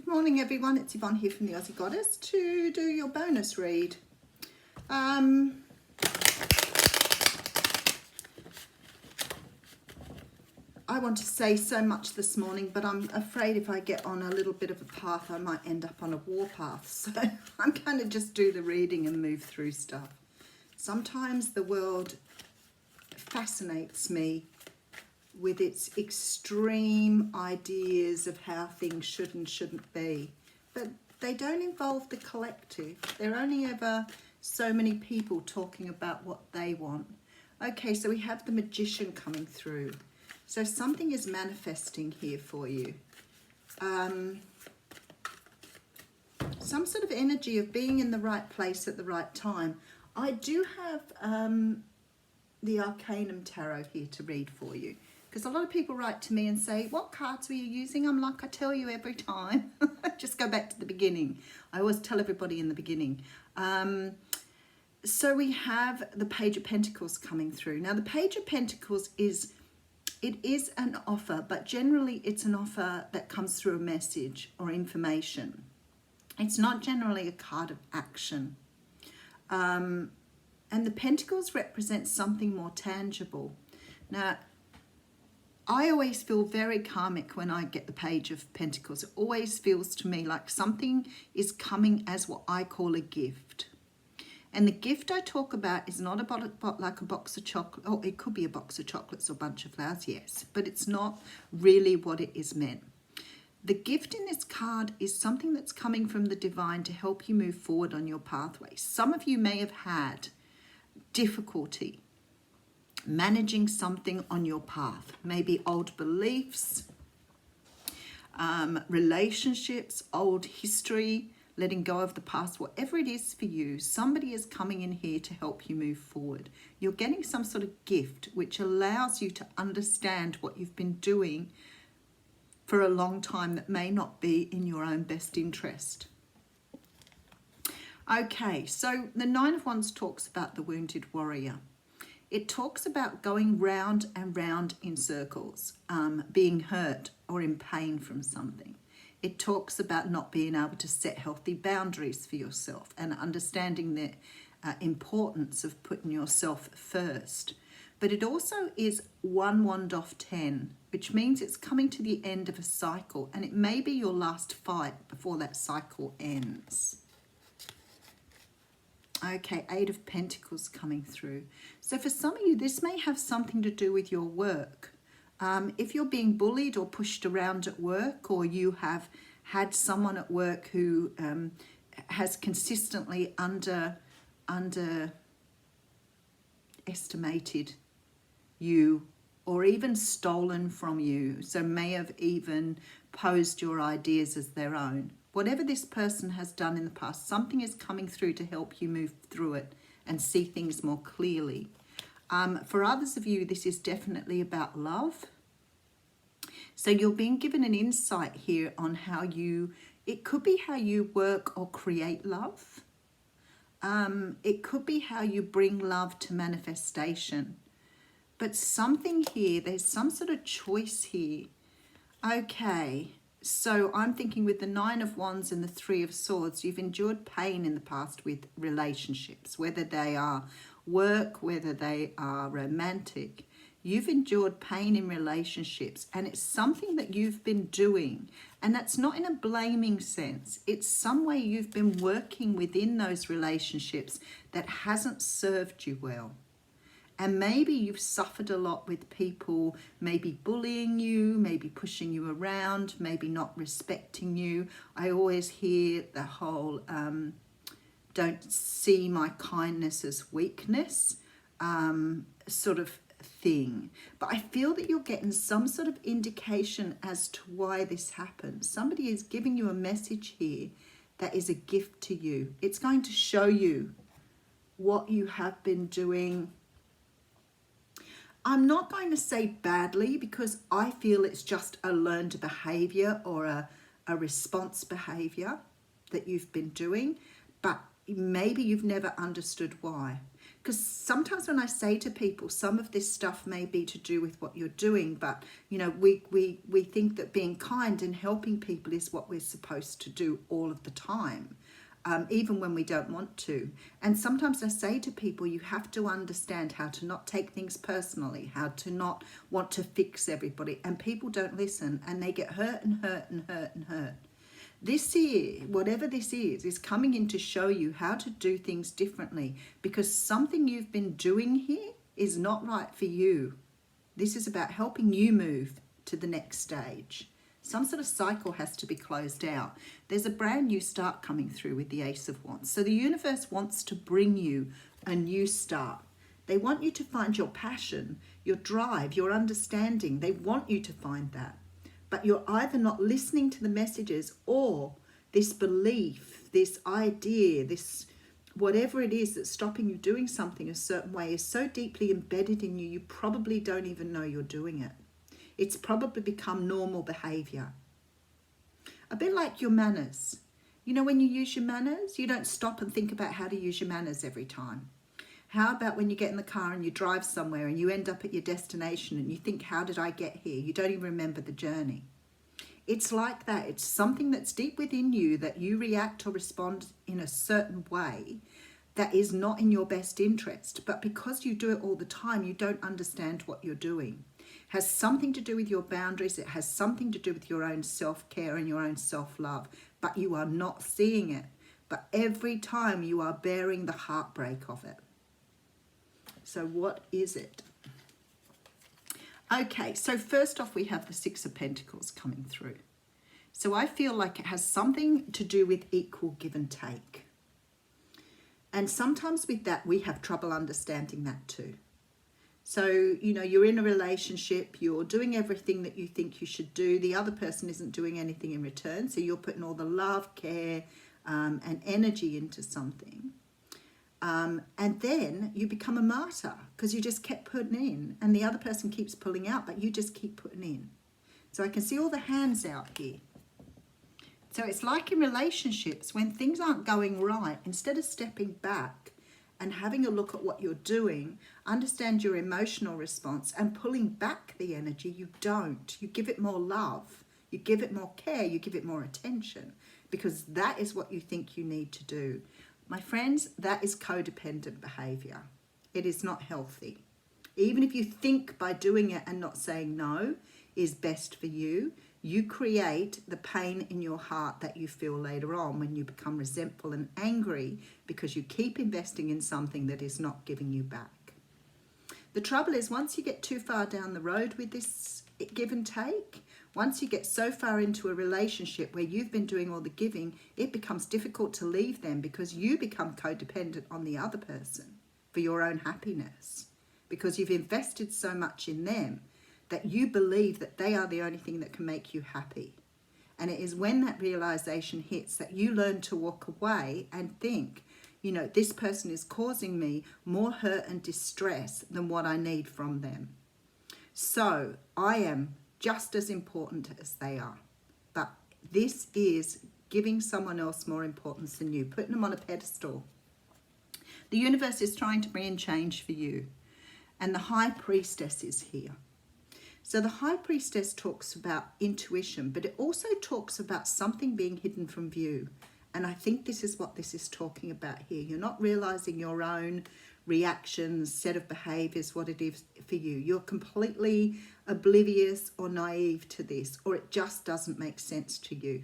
Morning everyone, it's Yvonne here from the Aussie Goddess to do your bonus read. I want to say so much this morning, but I'm afraid if I get on a little bit of a path, I might end up on a warpath. So I'm going to just do the reading and move through stuff. Sometimes the world fascinates me with its extreme ideas of how things should and shouldn't be. But they don't involve the collective. There are only ever so many people talking about what they want. Okay, so we have the Magician coming through. So something is manifesting here for you. Some sort of energy of being in the right place at the right time. I do have the Arcanum Tarot here to read for you. Because a lot of people write to me and say, what cards were you using? I'm like, I tell you every time. Just go back to the beginning. I always tell everybody in the beginning. So we have the Page of Pentacles coming through. Now, the Page of Pentacles is an offer, but generally it's an offer that comes through a message or information. It's not generally a card of action. And the Pentacles represent something more tangible. Now, I always feel very karmic when I get the Page of Pentacles. It always feels to me like something is coming as what I call a gift. And the gift I talk about is not about like a box of chocolate. Oh, it could be a box of chocolates or a bunch of flowers, yes. But it's not really what it is meant. The gift in this card is something that's coming from the divine to help you move forward on your pathway. Some of you may have had difficulty managing something on your path, maybe old beliefs, relationships, old history, letting go of the past, whatever it is for you, somebody is coming in here to help you move forward. You're getting some sort of gift which allows you to understand what you've been doing for a long time that may not be in your own best interest. Okay, so the Nine of Wands talks about the wounded warrior. It talks about going round and round in circles, being hurt or in pain from something. It talks about not being able to set healthy boundaries for yourself and understanding the importance of putting yourself first. But it also is 1 wand off 10, which means it's coming to the end of a cycle, and it may be your last fight before that cycle ends. Okay, 8 of Pentacles coming through. So for some of you, this may have something to do with your work. If you're being bullied or pushed around at work, or you have had someone at work who has consistently underestimated you or even stolen from you, so may have even posed your ideas as their own. Whatever this person has done in the past, something is coming through to help you move through it and see things more clearly. For others of you, this is definitely about love. So you're being given an insight here on how it could be how you work or create love. It could be how you bring love to manifestation. But something here, there's some sort of choice here. Okay. So I'm thinking with the 9 of Wands and the 3 of Swords, you've endured pain in the past with relationships, whether they are work, whether they are romantic. You've endured pain in relationships, and it's something that you've been doing. And that's not in a blaming sense. It's some way you've been working within those relationships that hasn't served you well. And maybe you've suffered a lot with people maybe bullying you, maybe pushing you around, maybe not respecting you. I always hear the whole don't see my kindness as weakness sort of thing. But I feel that you're getting some sort of indication as to why this happened. Somebody is giving you a message here that is a gift to you. It's going to show you what you have been doing. I'm not going to say badly, because I feel it's just a learned behavior or a response behavior that you've been doing, but maybe you've never understood why. Because sometimes when I say to people, some of this stuff may be to do with what you're doing, but we think that being kind and helping people is what we're supposed to do all of the time, even when we don't want to. And sometimes I say to people, you have to understand how to not take things personally, how to not want to fix everybody, and people don't listen and they get hurt and hurt and hurt and hurt. This year, whatever this is coming in to show you how to do things differently, because something you've been doing here is not right for you. This is about helping you move to the next stage. Some sort of cycle has to be closed out. There's a brand new start coming through with the Ace of Wands. So the universe wants to bring you a new start. They want you to find your passion, your drive, your understanding. They want you to find that. But you're either not listening to the messages, or this belief, this idea, this whatever it is that's stopping you doing something a certain way is so deeply embedded in you, you probably don't even know you're doing it. It's probably become normal behavior. A bit like your manners. You know, when you use your manners, you don't stop and think about how to use your manners every time. How about when you get in the car and you drive somewhere and you end up at your destination and you think, how did I get here? You don't even remember the journey. It's like that. It's something that's deep within you that you react or respond in a certain way that is not in your best interest. But because you do it all the time, you don't understand what you're doing. It has something to do with your boundaries. It has something to do with your own self-care and your own self-love. But you are not seeing it. But every time you are bearing the heartbreak of it. So what is it? Okay, so first off, we have the Six of Pentacles coming through. So I feel like it has something to do with equal give and take. And sometimes with that, we have trouble understanding that too. So, you know, you're in a relationship, you're doing everything that you think you should do. The other person isn't doing anything in return. So you're putting all the love, care, and energy into something. And then you become a martyr because you just kept putting in and the other person keeps pulling out, but you just keep putting in. So I can see all the hands out here. So it's like in relationships, when things aren't going right, instead of stepping back and having a look at what you're doing, understand your emotional response and pulling back the energy, you don't. You give it more love, you give it more care, you give it more attention, because that is what you think you need to do. My friends, that is codependent behavior. It is not healthy. Even if you think by doing it and not saying no is best for you, you create the pain in your heart that you feel later on when you become resentful and angry because you keep investing in something that is not giving you back. The trouble is, once you get too far down the road with this give and take, once you get so far into a relationship where you've been doing all the giving, it becomes difficult to leave them because you become codependent on the other person for your own happiness, because you've invested so much in them that you believe that they are the only thing that can make you happy. And it is when that realization hits that you learn to walk away and think, you know, this person is causing me more hurt and distress than what I need from them. So I am just as important as they are. But this is giving someone else more importance than you, putting them on a pedestal. The universe is trying to bring in change for you. And the High Priestess is here. So the High Priestess talks about intuition, but it also talks about something being hidden from view. And I think this is what this is talking about here. You're not realizing your own reactions, set of behaviors, what it is for you. You're completely oblivious or naive to this, or it just doesn't make sense to you.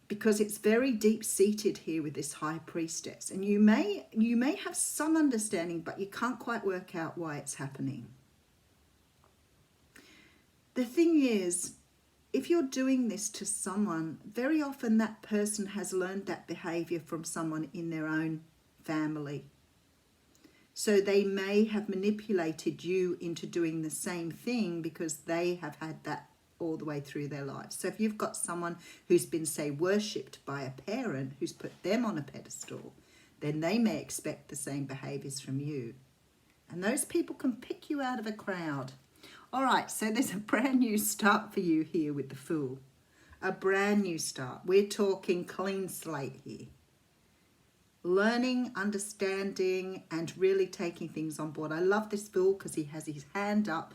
Because it's very deep-seated here with this High Priestess. And you may have some understanding, but you can't quite work out why it's happening. The thing is, if you're doing this to someone, very often that person has learned that behavior from someone in their own family. So they may have manipulated you into doing the same thing because they have had that all the way through their lives. So if you've got someone who's been, say, worshipped by a parent who's put them on a pedestal, then they may expect the same behaviors from you. And those people can pick you out of a crowd. All right, so there's a brand new start for you here with the Fool. A brand new start. We're talking clean slate here. learning, understanding, and really taking things on board. I love this Fool because he has his hand up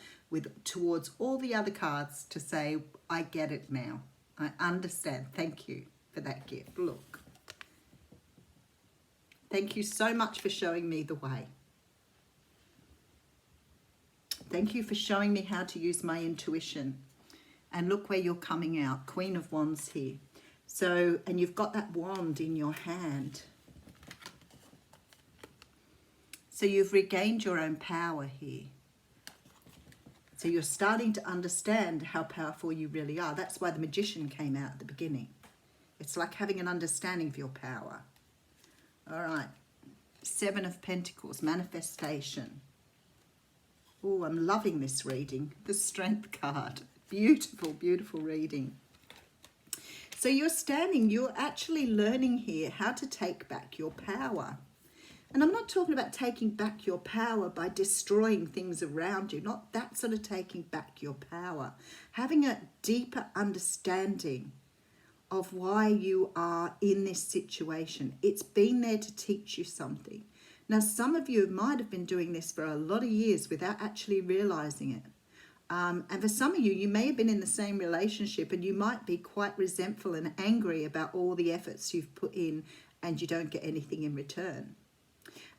towards all the other cards to say, I get it now. I understand. Thank you for that gift. Look. Thank you so much for showing me the way. Thank you for showing me how to use my intuition. And look where you're coming out. Queen of Wands here. So, and you've got that wand in your hand. So you've regained your own power here. So you're starting to understand how powerful you really are. That's why the Magician came out at the beginning. It's like having an understanding of your power. All right. 7 of Pentacles, manifestation. Oh, I'm loving this reading. The Strength card. Beautiful, beautiful reading. So you're actually learning here how to take back your power. And I'm not talking about taking back your power by destroying things around you, not that sort of taking back your power. Having a deeper understanding of why you are in this situation. It's been there to teach you something. Now, some of you might have been doing this for a lot of years without actually realizing it. And for some of you, you may have been in the same relationship and you might be quite resentful and angry about all the efforts you've put in and you don't get anything in return.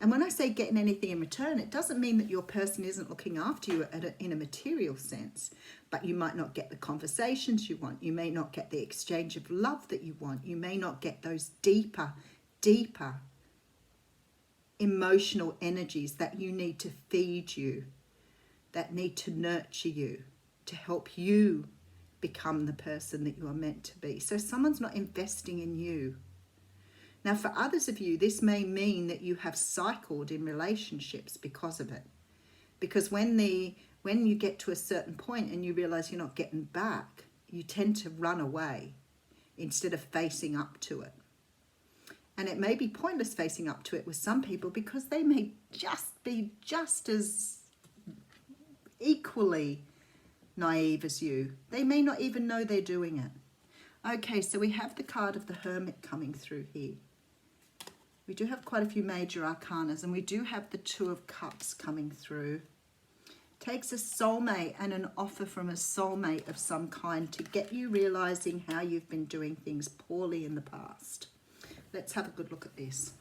And when I say getting anything in return, it doesn't mean that your person isn't looking after you in a material sense, but you might not get the conversations you want. You may not get the exchange of love that you want. You may not get those deeper, deeper emotional energies that you need to feed you, that need to nurture you, to help you become the person that you are meant to be. So someone's not investing in you. Now, for others of you, this may mean that you have cycled in relationships because of it. Because when you get to a certain point and you realize you're not getting back, you tend to run away instead of facing up to it. And it may be pointless facing up to it with some people because they may just be just as equally naive as you. They may not even know they're doing it. Okay, so we have the card of the Hermit coming through here. We do have quite a few major arcanas, and we do have the 2 of Cups coming through. Takes a soulmate and an offer from a soulmate of some kind to get you realizing how you've been doing things poorly in the past. Let's have a good look at this.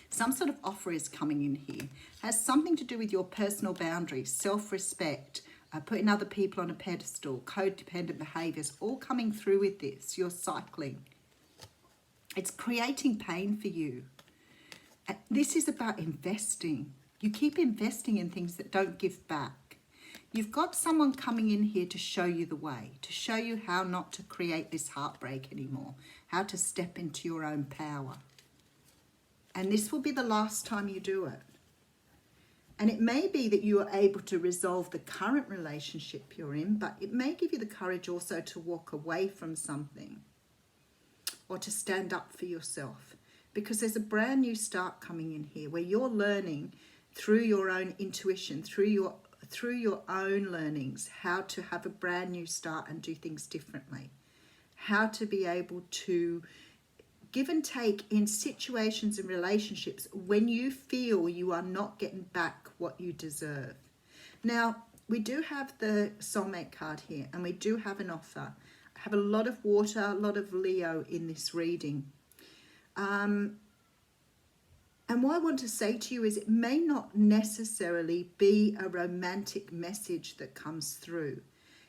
Some sort of offer is coming in here. Has something to do with your personal boundaries, self-respect, putting other people on a pedestal, codependent behaviors, all coming through with this. You're cycling. It's creating pain for you. This is about investing. You keep investing in things that don't give back. You've got someone coming in here to show you the way, to show you how not to create this heartbreak anymore, how to step into your own power. And this will be the last time you do it. And it may be that you are able to resolve the current relationship you're in, but it may give you the courage also to walk away from something or to stand up for yourself, because there's a brand new start coming in here where you're learning through your own intuition, through your own learnings, how to have a brand new start and do things differently, how to be able to give and take in situations and relationships when you feel you are not getting back what you deserve. Now, we do have the soulmate card here, and we do have an offer. I have a lot of water, a lot of Leo in this reading. And what I want to say to you is it may not necessarily be a romantic message that comes through.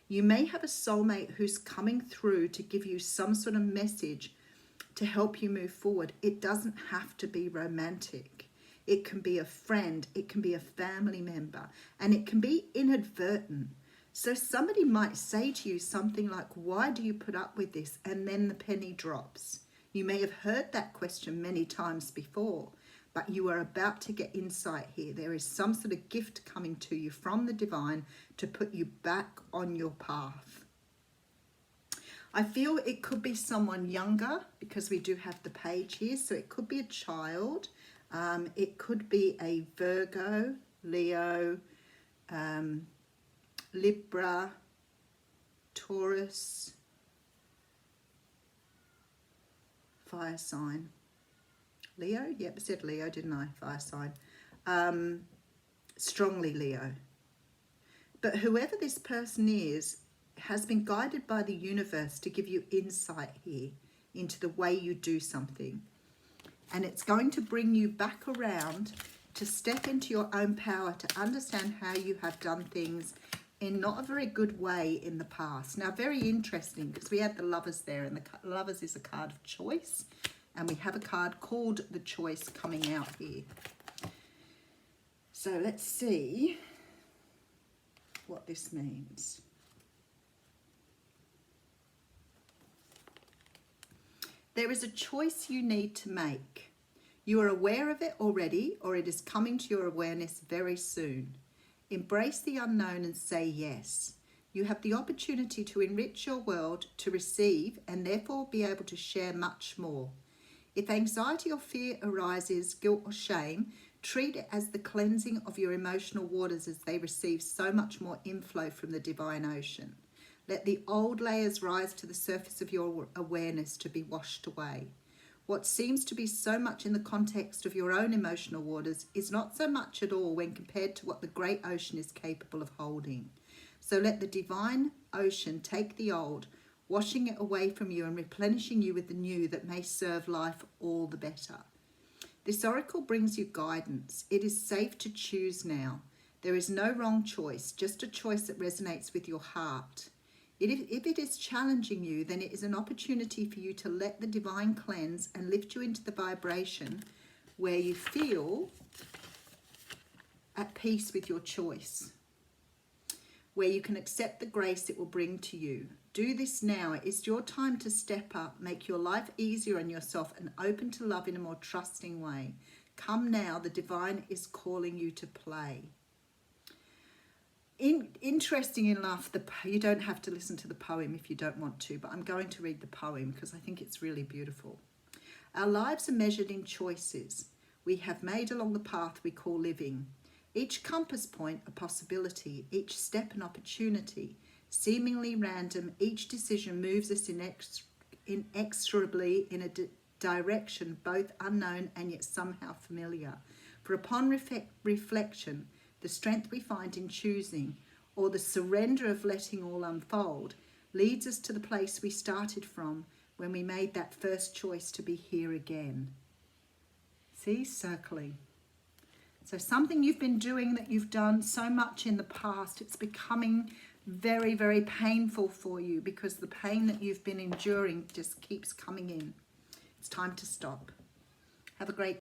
You may have a soulmate who's coming through to give you some sort of message to help you move forward. It doesn't have to be romantic. It can be a friend, it can be a family member, and it can be inadvertent. So somebody might say to you something like, why do you put up with this? And then the penny drops. You may have heard that question many times before, but you are about to get insight here. There is some sort of gift coming to you from the divine to put you back on your path. I feel it could be someone younger because we do have the page here. So it could be a child. It could be a Virgo, Leo, Libra, Taurus, fire sign. Leo? Yep, I said Leo, didn't I? Fire sign. Strongly Leo. But whoever this person is has been guided by the universe to give you insight here into the way you do something. And it's going to bring you back around to step into your own power, to understand how you have done things in not a very good way in the past. Now, very interesting, because we had the Lovers there, and the Lovers is a card of choice, and we have a card called the Choice coming out here. So let's see what this means. There is a choice you need to make. You are aware of it already, or it is coming to your awareness very soon. Embrace the unknown and say yes. You have the opportunity to enrich your world, to receive, and therefore be able to share much more. If anxiety or fear arises, guilt or shame, treat it as the cleansing of your emotional waters as they receive so much more inflow from the divine ocean. Let the old layers rise to the surface of your awareness to be washed away. What seems to be so much in the context of your own emotional waters is not so much at all when compared to what the great ocean is capable of holding. So let the divine ocean take the old, washing it away from you and replenishing you with the new that may serve life all the better. This oracle brings you guidance. It is safe to choose now. There is no wrong choice, just a choice that resonates with your heart. If it is challenging you, then it is an opportunity for you to let the divine cleanse and lift you into the vibration where you feel at peace with your choice, where you can accept the grace it will bring to you. Do this now. It is your time to step up, make your life easier on yourself, and open to love in a more trusting way. Come now, the divine is calling you to play. Interesting enough, you don't have to listen to the poem if you don't want to, but I'm going to read the poem because I think it's really beautiful. Our lives are measured in choices we have made along the path we call living. Each compass point a possibility, each step an opportunity. Seemingly random, each decision moves us inexorably in a direction both unknown and yet somehow familiar. For upon reflection, the strength we find in choosing, or the surrender of letting all unfold, leads us to the place we started from when we made that first choice to be here again. See, circling. So something you've been doing that you've done so much in the past, it's becoming very, very painful for you because the pain that you've been enduring just keeps coming in. It's time to stop. Have a great